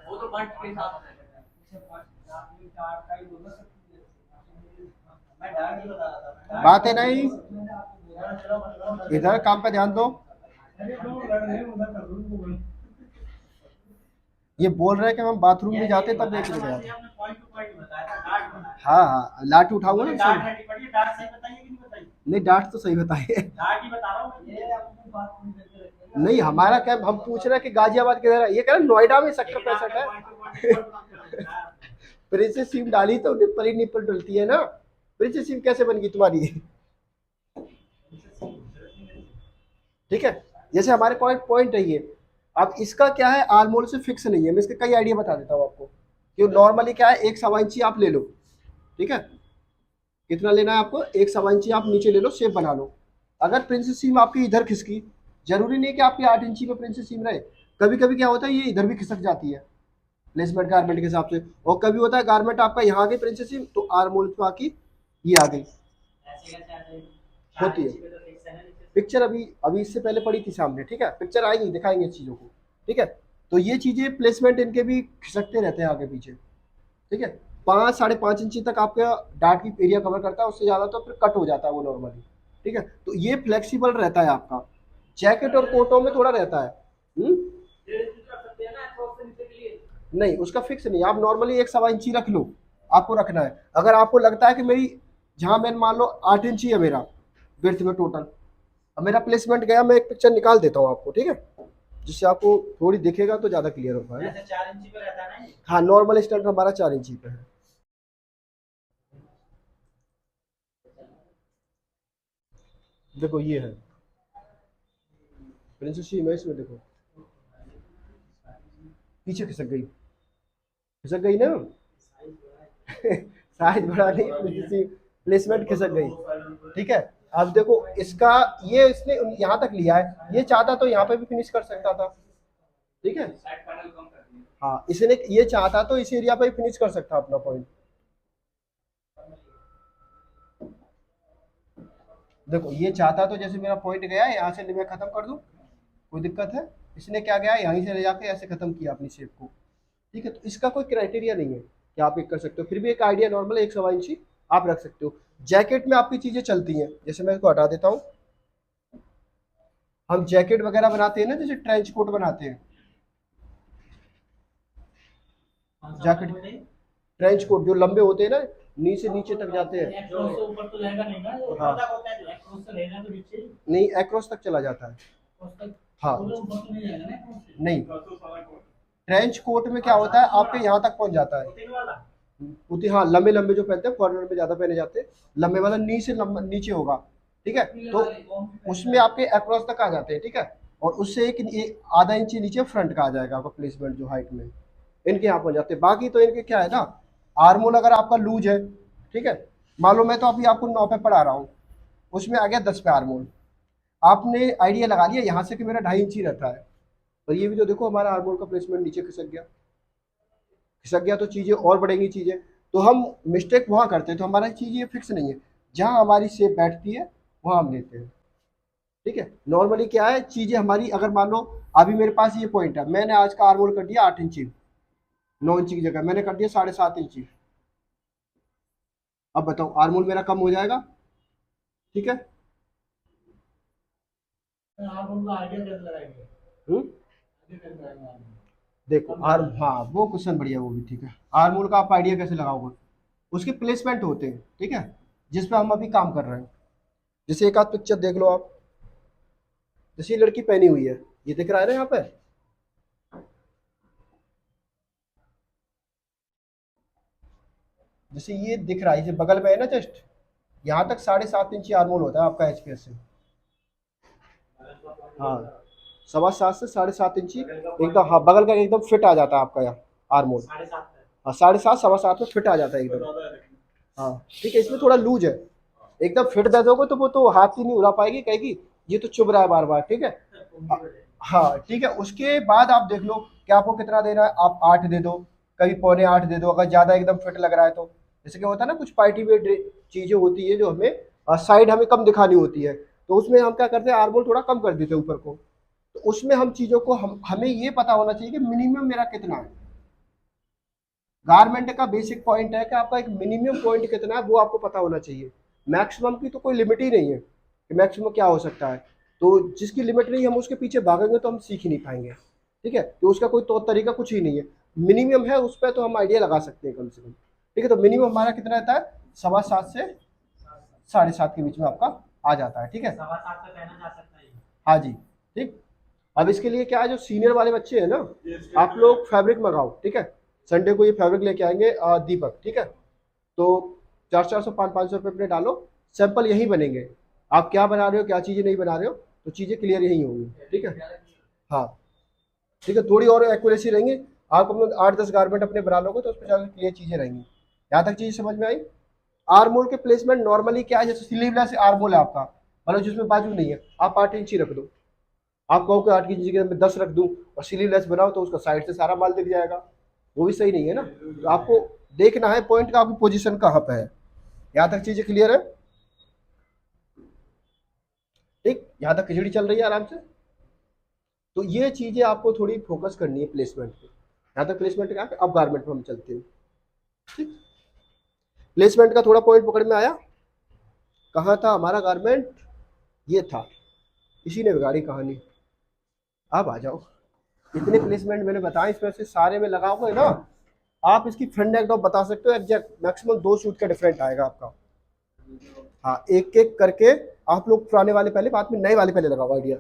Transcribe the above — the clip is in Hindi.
वो तो बट के साथ बात है नहीं, इधर काम पे ध्यान दो। ये बोल रहे हैं कि हम बाथरूम में जाते तब देख लेते हैं। पॉइंट टू पॉइंट बताया था, डार्ट बताया। हाँ हाँ, लाठी उठाऊंगा ना डार्ट सही। हटी पड़ी, डार्ट सही बताइए कि नहीं बताइए? नहीं, डांट तो सही बताइए। डार्ट ही बता रहा हूँ मैं। ये अपनी बात पूरी करके रखिएगा। नहीं, हमारा क्या, हम पूछ रहे हैं कि गाजियाबाद किधर है, ये कह रहे हैं नोएडा में सेक्टर लेकिन आपने 65 पॉइंट टू पॉइंट है। बताया आपने। प्रिंसेस सिम डाली तो उन्हें परी निपल डलती है ना। प्रिंसेस सिम कैसे बन गई तुम्हारी? ठीक है, जैसे हमारे पॉइंट पॉइंट है ये। अब इसका क्या है, आलमोल से फिक्स नहीं है, मैं इसके कई आइडिया बता देता हूँ आपको। कि नॉर्मली क्या है, एक 1.25 इंची आप ले लो। ठीक है, कितना लेना है आपको, एक 1.25 इंची आप नीचे ले लो, शेप बना लो। अगर प्रिंसेस सीम आपकी इधर खिसकी, जरूरी नहीं कि आपकी 8 इंची में प्रिंसेस सीम रहे। कभी कभी क्या होता है, ये इधर भी खिसक जाती है प्लेसमेंट गारमेंट के हिसाब से। और कभी होता है गारमेंट आपका यहाँ आ गई प्रिंसेस सीम, तो आर्म होल पे आकी ये आ गई, ऐसे कैसे आ जाएगी? होती है। 4 इंची पे तो फिक्स है ना नीचे से। पिक्चर अभी अभी इससे पहले पड़ी थी सामने, ठीक है, पिक्चर आएगी, दिखाएंगे इस चीज़ों को। ठीक है, तो ये चीज़ें प्लेसमेंट इनके भी खिसकते रहते हैं आगे पीछे। ठीक है, 5 साढ़े 5 इंची तक आपका डार्ट की एरिया कवर करता है, उससे ज़्यादा तो फिर कट हो जाता है वो नॉर्मली। ठीक है, तो ये फ्लेक्सिबल रहता है आपका। जैकेट और कोटों में थोड़ा रहता है। हम्म? डेढ़ इंच रख सकते हैं ना अप्रॉक्स से नीचे के लिए। नहीं, उसका फिक्स नहीं, आप नॉर्मली एक 1.25 इंची रख लो। आपको रखना है, अगर आपको लगता है कि मेरी, जहाँ मैंने मान लो 8 इंची है मेरा विड्थ में टोटल, अब मेरा प्लेसमेंट गया, मैं एक पिक्चर निकाल देता हूँ आपको, ठीक है, जिससे आपको थोड़ी दिखेगा तो ज़्यादा क्लियर होगा, है ना। ऐसे 4 इंची पे रहता है ना ये। हाँ, नॉर्मल स्टैंडर्ड हमारा 4 इंची पे है। देखो ये है प्रिंसेस सी इमेज में, देखो पीछे खिसक गई, खिसक गई ना। साइज बड़ा नहीं, प्रिंसेस सी प्लेसमेंट खिसक गई। ठीक है, अब देखो इसका, ये इसने यहाँ तक लिया है, ये चाहता तो यहाँ पे भी फिनिश कर सकता था। ठीक है, साइड पैनल कम कर दिए। हाँ, इसने ये चाहता तो इस एरिया पे फिनिश कर सकता अपना पॉइंट। देखो ये चाहता तो, जैसे मेरा पॉइंट गया यहाँ से मैं खत्म कर दूं, कोई दिक्कत है। इसने क्या गया, यहीं से ले जाके ऐसे खत्म किया अपनी शेप को। ठीक है, तो इसका कोई क्राइटेरिया नहीं है कि आप एक कर सकते हो, फिर भी एक आइडिया नॉर्मल एक 1.25 इंची आप रख सकते हो। जैकेट में आपकी चीजें चलती हैं, जैसे मैं इसको हटा देता हूँ। हम जैकेट वगैरह बनाते हैं ना, जैसे ट्रेंच कोट बनाते हैं, कौन सा वाला जैकेट, बोल रहे हैं? ट्रेंच कोट जो लंबे होते हैं ना, नीचे नीचे तक जाते हैं। एक्रोस से ऊपर तो जाएगा नहीं ना, जो हाँ, पर्दा होता है जो एक्रोस से रहेगा तो नीचे ही। नहीं, एक्रॉस तक चला जाता है। उस तक हाँ, पूरे ऊपर तो नहीं जाएगा ना एक्रोस से। नहीं, ट्रेंच कोट में क्या होता है, आपके यहाँ तक पहुंच जाता है। तीन वाला। उतनी, हाँ, लंबे लंबे जो पहनते हैं, फॉरनर में ज्यादा पहने जाते हैं, लंबे वाला नीचे नीचे होगा। ठीक है, तो उसमें आपके अक्रॉस तक आ जाते हैं। ठीक है, और उससे एक आधा इंची नीचे फ्रंट का आ जाएगा आपका प्लेसमेंट जो हाइट में, इनके यहाँ पहुंच जाते हैं। बाकी तो इनके क्या है ना, आर्मोल अगर आपका लूज है, ठीक है, मान लो मैं तो अभी आपको 9 पे पढ़ा रहा हूँ, उसमें आ गया 10 पे आर्मोल, आपने आइडिया लगा लिया यहाँ से कि मेरा 2.5 इंची रहता है, और ये भी तो देखो हमारा आर्मोल का प्लेसमेंट नीचे खिसक गया, खिसक गया, तो चीज़ें और बढ़ेंगी चीज़ें। तो हम मिस्टेक वहाँ करते हैं, तो हमारा चीज़ ये फिक्स नहीं है, जहाँ हमारी शेप बैठती है वहाँ हम लेते हैं। ठीक है, नॉर्मली क्या है, चीज़ें हमारी, अगर मान लो अभी मेरे पास ये पॉइंट है, मैंने आज का आर्मोल कर दिया 8 इंची, 9 इंची की जगह मैंने कर दिया 7.5 इंची। अब बताओ आर्मोल मेरा कम हो जाएगा। ठीक है। आप उनका आइडिया कैसे लगाएंगे? हम्म? आइडिया कैसे लगाएंगे आप? देखो कम आर्म, करना है। हाँ वो क्वेश्चन बढ़िया, वो भी ठीक है। आर्मोल का आप आइडिया कैसे लगाओगे, उसके प्लेसमेंट होते हैं, ठीक है, जिस पे हम अभी काम कर रहे हैं। जैसे एक आध पिक्चर देख लो आप, जैसे ये लड़की पहनी हुई है, ये दिख रहा है ना यहाँ पे, जैसे ये दिख रहा है, जैसे बगल में है ना जस्ट, यहाँ तक 7.5 इंची आर्मोल होता है आपका एचपीएस से। हाँ, 7.25 से 7.5 इंची एकदम, हाँ, बगल का एकदम फिट आ जाता है आपका यहाँ आर्मोल। 7.5 पे। हाँ, 7.5 7.25 में फिट आ जाता है एकदम। हाँ, ठीक है, इसमें थोड़ा लूज है, एकदम फिट दे दोगे तो वो तो हाथ ही नहीं उड़ा पाएगी, कहेगी ये तो चुभ रहा है बार बार। ठीक है, हाँ, ठीक है, उसके बाद आप देख लो कि आपको कितना देना है, आप 8 दे दो, कभी 7.25 दे दो, अगर ज़्यादा एकदम फिट लग रहा है तो। जैसे क्या होता है ना, कुछ पार्टी वेयर चीज़ें होती है जो हमें साइड हमें कम दिखानी होती है, तो उसमें हम क्या करते हैं, आर्मोल थोड़ा कम कर देते हैं ऊपर को, तो उसमें हम चीजों को हमें ये पता होना चाहिए कि मिनिमम मेरा कितना है। गारमेंट का बेसिक पॉइंट है कि आपका एक मिनिमम पॉइंट कितना है वो आपको पता होना चाहिए। मैक्सिमम की तो कोई लिमिट ही नहीं है कि मैक्सिमम क्या हो सकता है। तो जिसकी लिमिट नहीं, हम उसके पीछे भागेंगे तो हम सीख ही नहीं पाएंगे। ठीक है, तो उसका कोई तौर तरीका कुछ ही नहीं है। मिनिमम है उस पर तो हम आइडिया लगा सकते हैं कम से कम। ठीक है, तो मिनिमम हमारा कितना रहता है, 7.25 से 7.5 के बीच में आपका आ जाता है। ठीक है, 7.25 तक कहना जा सकता है। हाँ जी। ठीक, अब इसके लिए क्या है, जो सीनियर वाले बच्चे हैं ना, आप लोग फैब्रिक मंगाओ। ठीक है, संडे को ये फैब्रिक लेके आएंगे दीपक। ठीक है, तो 400-400 500-500 रुपये अपने डालो, सैंपल यही बनेंगे। आप क्या बना रहे हो, क्या चीज़ें नहीं बना रहे हो, तो चीज़ें क्लियर यही होंगी। ठीक है, हाँ ठीक है, थोड़ी और एक्यूरेसी रहेंगी। आप अपने 8-10 गारमेंट अपने बना लोगे तो उस पर ज़्यादा क्लियर चीज़ें रहेंगी। यहाँ तक चीज़ समझ में आई। आर्मोल के प्लेसमेंट नॉर्मली क्या है, जैसे स्लीवलेस आर्मोल है आपका, मतलब जिसमें बाजू नहीं है, आप 8 इंच ही रख दो। आप कहो कि 8 की जगह मैं 10 रख दूं और स्लीवलेस बनाओ तो उसका साइड से सारा माल दिख जाएगा, वो भी सही नहीं है ना। तो आपको देखना है पॉइंट का, आपकी पोजीशन कहाँ पे है। यहाँ तक चीजें क्लियर है। ठीक, यहाँ तक खिचड़ी चल रही है आराम से। तो ये चीजें आपको थोड़ी फोकस करनी है प्लेसमेंट पे। यहाँ तक प्लेसमेंट का, अब गारमेंट पे हम चलते हैं। ठीक, प्लेसमेंट का थोड़ा पॉइंट पकड़ में आया। कहाँ था हमारा गारमेंट, ये था, इसी ने बिगाड़ी कहानी। अब आ जाओ, इतने प्लेसमेंट मैंने बताए, इसमें से सारे में लगाओगे ना, आप इसकी फ्रंट नेक ड्रॉप बता सकते हो एग्जैक्ट, मैक्सिमम 2 सूट का डिफरेंट आएगा आपका। हाँ, एक एक करके आप लोग पुराने वाले पहले, बाद में नए वाले पहले लगाओ आइडिया।